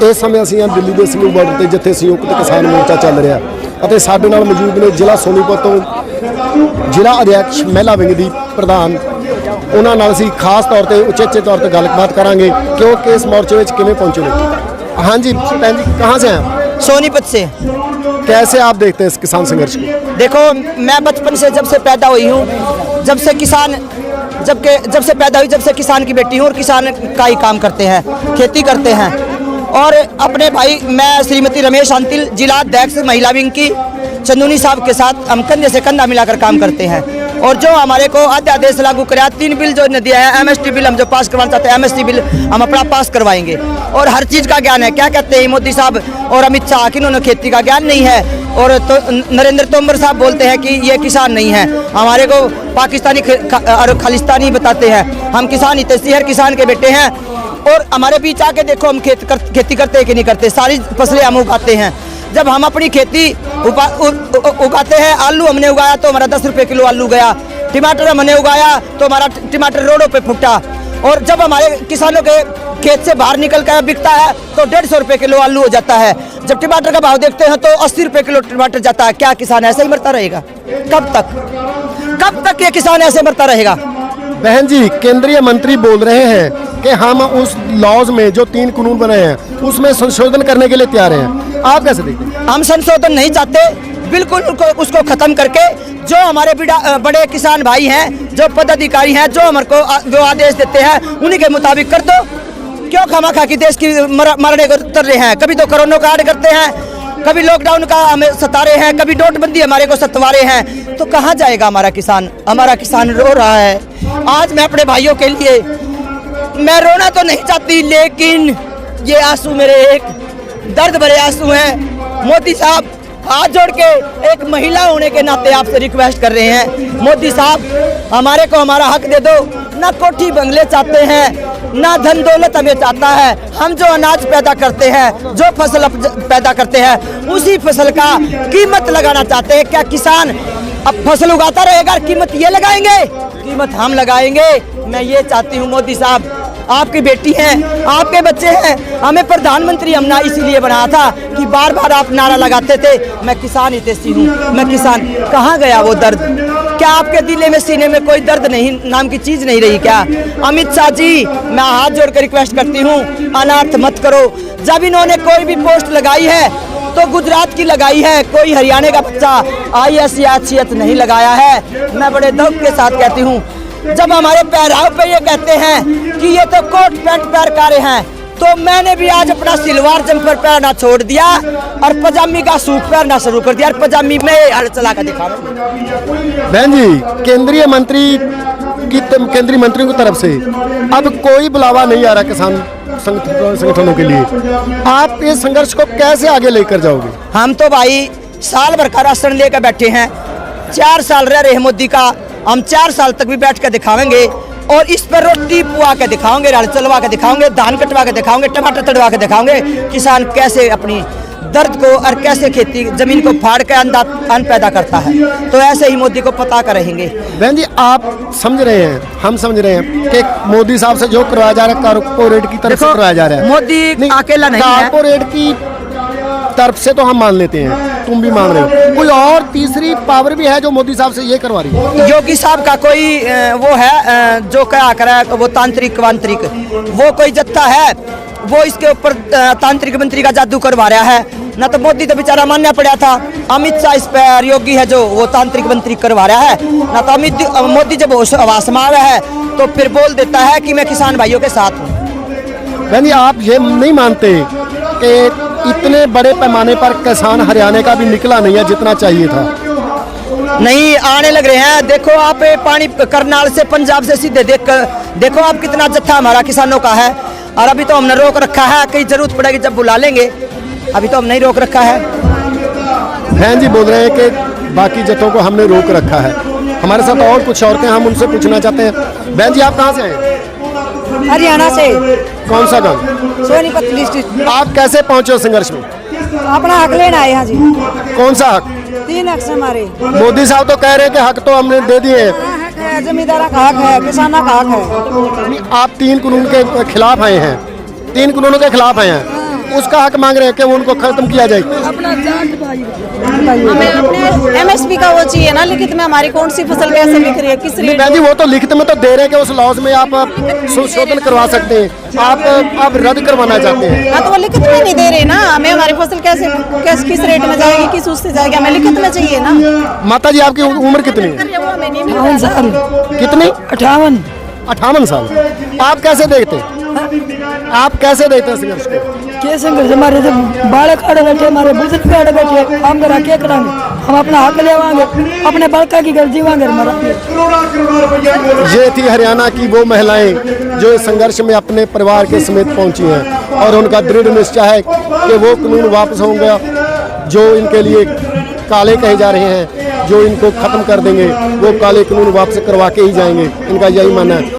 इस समय ਅਸੀਂ ਦਿੱਲੀ ਦੇ ਸੰਗਰੂਰ ਬਾਰਡਰ ਤੇ ਜਿੱਥੇ ਸੰਯੁਕਤ ਕਿਸਾਨ ਮੋਰਚਾ ਚੱਲ ਰਿਹਾ ਅਤੇ ਸਾਡੇ ਨਾਲ ਮੌਜੂਦ ਨੇ ਜ਼ਿਲ੍ਹਾ ਸੋਨੀਪਤ ਤੋਂ ਜ਼ਿਲ੍ਹਾ ਅਧਿਕਸ਼ ਮਹਿਲਾ ਵਿੰਗ ਦੀ ਪ੍ਰਧਾਨ। ਉਹਨਾਂ ਨਾਲ ਅਸੀਂ ਖਾਸ ਤੌਰ ਤੇ ਉਚੇਚੇ ਤੌਰ ਤੇ ਗੱਲਬਾत ਕਰਾਂਗੇ क्योंकि इस मोर्चे में किमें पहुंचे लोग। हाँ जी बहन जी, कहाँ से हैं? सोनीपत से। कैसे आप देखते हैं इस किसान संघर्ष को? देखो, मैं बचपन से जब से पैदा हुई हूँ, जब से पैदा हुई, जब से किसान की बेटी हूँ और किसान का ही काम करते हैं, खेती करते हैं। और अपने भाई, मैं श्रीमती रमेश अंतिल, जिला अध्यक्ष महिला विंग की, चंदूनी साहब के साथ हम कंधे से कंधा मिलाकर काम करते हैं। और जो हमारे को अध्यादेश लागू कराया, 3 बिल जो ने दिया है, एमएसटी बिल हम जो पास करवाना चाहते हैं, एमएसटी बिल हम अपना पास करवाएंगे। और हर चीज़ का ज्ञान है। क्या कहते हैं मोदी साहब और अमित शाह कि इन्होंने खेती का ज्ञान नहीं है। और तो नरेंद्र तोमर साहब बोलते हैं कि ये किसान नहीं है, हमारे को पाकिस्तानी और खालिस्तानी बताते हैं। हम किसान हितैषी, हर किसान के बेटे हैं। और हमारे बीच आके देखो, हम खेती करते हैं कि नहीं करते, सारी फसलें हम उगाते हैं। जब हम अपनी खेती उगाते हैं, आलू हमने उगाया तो हमारा 10 रुपये किलो आलू गया, टमाटर हमने उगाया तो हमारा टमाटर रोडों पे फुटा। और जब हमारे किसानों के खेत से बाहर निकल कर बिकता है तो 150 रुपये किलो आलू हो जाता है। जब टमाटर का भाव देखते हैं तो 80 रुपये किलो टमाटर जाता है। क्या किसान ऐसे ही मरता रहेगा? कब तक ये किसान ऐसे मरता रहेगा? बहन जी, केंद्रीय मंत्री बोल रहे हैं कि हम उस लॉज में जो 3 कानून बनाए हैं उसमें संशोधन करने के लिए तैयार हैं। आप कैसे देखते हैं? हम संशोधन नहीं चाहते, बिल्कुल उसको खत्म करके जो हमारे बड़े किसान भाई हैं, जो पदाधिकारी हैं, जो हमारे को जो आदेश देते हैं उन्हीं के मुताबिक कर दो। क्यों खामखा की देश की मरने को उतर रहे हैं? कभी तो कोरोना कांड करते हैं, कभी लॉकडाउन का हमें सता रहे हैं, कभी नोटबंदी हमारे को सतवा रहे हैं। तो कहाँ जाएगा हमारा किसान? हमारा किसान रो रहा है। आज मैं अपने भाइयों के लिए, मैं रोना तो नहीं चाहती, लेकिन ये आंसू मेरे एक दर्द भरे आंसू हैं। मोदी साहब, हाथ जोड़ के एक महिला होने के नाते आपसे रिक्वेस्ट कर रहे हैं, मोदी साहब हमारे को हमारा हक दे दो। ना कोठी बंगले चाहते हैं, ना धन दौलत हमें चाहता है। हम जो अनाज पैदा करते हैं, जो फसल पैदा करते हैं, उसी फसल का कीमत लगाना चाहते हैं। क्या किसान अब फसल उगाता रहेगा, कीमत ये लगाएंगे? कीमत हम लगाएंगे। मैं ये चाहती हूँ मोदी साहब, आपकी बेटी हैं, आपके बच्चे हैं, हमें प्रधानमंत्री हमने इसीलिए बनाया था कि बार बार आप नारा लगाते थे, मैं किसान हितैषी हूँ, मैं किसान। कहाँ गया वो दर्द? क्या आपके दिल में, सीने में कोई दर्द नहीं नाम की चीज़ नहीं रही क्या? अमित शाह जी, मैं हाथ जोड़कर रिक्वेस्ट करती हूँ, अनर्थ मत करो। जब इन्होंने कोई भी पोस्ट लगाई है तो गुजरात की लगाई है, कोई हरियाणा का बच्चा IAS या HCS नहीं लगाया है। मैं बड़े दुख के साथ कहती हूँ, जब हमारे पहराव पे ये कहते हैं कि ये तो कोट पैंट पहन कर हैं, तो मैंने भी आज अपना सिलवार जंपर पहनना छोड़ दिया और पजामी का सूट पहनना शुरू कर दिया। और पजामी में हल चला कर दिखा। बहन जी, केंद्रीय मंत्रियों की तरफ से अब कोई बुलावा नहीं आ रहा किसान संगठनों के लिए। आप इस संघर्ष को कैसे आगे लेकर जाओगे? हम तो भाई साल भर का राशन लेकर बैठे हैं, 4 साल रह रहे हैं मोदी का, हम 4 साल तक भी बैठ कर दिखाएंगे। और इस पर रोटी पुआ के दिखाओगे, राल चलवा के दिखाओगे, धान कटवा के दिखाओगे, टमाटर तड़वा के दिखाओगे, किसान कैसे अपनी दर्द को और कैसे खेती जमीन को फाड़ के अन्न पैदा करता है। तो ऐसे ही मोदी को पता कर रहेंगे। बहन जी, आप समझ रहे हैं, हम समझ रहे हैं कि मोदी साहब से जो करवाया जा रहा है कारपोरेट की तरफ से करवाया जा रहा है। मोदी अकेला नहीं है, कारपोरेट की तरफ से तो हम मान लेते हैं, तुम भी मान रहे हो। कोई और तीसरी पावर भी है जो मोदी साहब से ये करवा रही है? योगी साहब का कोई वो है जो क्या करा, वो तांत्रिक वांत्रिक, वो कोई जत्था है, वो इसके ऊपर तांत्रिक मंत्री का जादू करवा रहा है। ना तो मोदी तो बेचारा मानना पड़ा था, अमित शाह इस पर योगी है जो वो तांत्रिक मंत्री करवा रहा है। ना तो मोदी जब आवास में आया है तो फिर बोल देता है कि मैं किसान भाइयों के साथ हूँ। यानी आप ये नहीं मानते कि इतने बड़े पैमाने पर किसान हरियाणा का भी निकला नहीं है जितना चाहिए था? नहीं, आने लग रहे हैं। देखो आप, पानी करनाल से पंजाब से सीधे देखो आप कितना जत्था हमारा किसानों का है। और अभी तो हमने रोक रखा है, कहीं जरूरत पड़ेगी जब बुला लेंगे, अभी तो हम नहीं रोक रखा है। बहन जी बोल रहे हैं कि बाकी जत्थों को हमने रोक रखा है। हमारे साथ और कुछ औरतें, हम उनसे पूछना चाहते हैं। बहन जी, आप कहाँ से आए? हरियाणा से। कौन सा गाँव? सोनीपत डिस्ट्रिक्ट। आप कैसे पहुँचे संघर्ष में? अपना हक लेना आए हैं जी। कौन सा हक? 3 हक से हमारे। मोदी साहब तो कह रहे हैं कि हक तो हमने दे दिए हैं। हक है, जमींदारों का हक है, किसानों का हक है। आप 3 कानून के खिलाफ आए हैं, 3 कानूनों के खिलाफ आए हैं। उसका हक मांग रहे हैं कि वो उनको खत्म किया जाए। हमें अपने एमएसपी का वो चाहिए ना, लिखित में हमारी कौन सी फसल कैसे बिक रही है, किस रेट। बहन जी वो तो लिखित में तो दे रहे हैं कि उस लॉज में आप संशोधन करवा सकते हैं, आप रद्द करवाना चाहते हैं। हाँ तो वो लिखित में नहीं दे रहे ना, हमें हमारी फसल कैसे किस रेट में जाएगी, किस उससे जाएगी, हमें लिखित में चाहिए ना। माता जी आपकी उम्र कितनी है? कितनी? 58 साल। आप कैसे देखते हैं, आप कैसे देखते हैं संघर्ष को? के संघर्ष हमारे जब बालक अड़ बैठे, हमारे बुजुर्ग अड़ बैठे, हम करा क्या करांगे? हम अपना हक लेवांगे, अपने बालका की घर जीवांगे मरांगे। ये थी हरियाणा की वो महिलाएं जो इस संघर्ष में अपने परिवार के समेत पहुंची हैं और उनका दृढ़ निश्चय है कि वो कानून वापस होगा जो इनके लिए काले कहे जा रहे हैं, जो इनको खत्म कर देंगे, वो काले कानून वापस करवा के ही जाएंगे, इनका यही मानना है।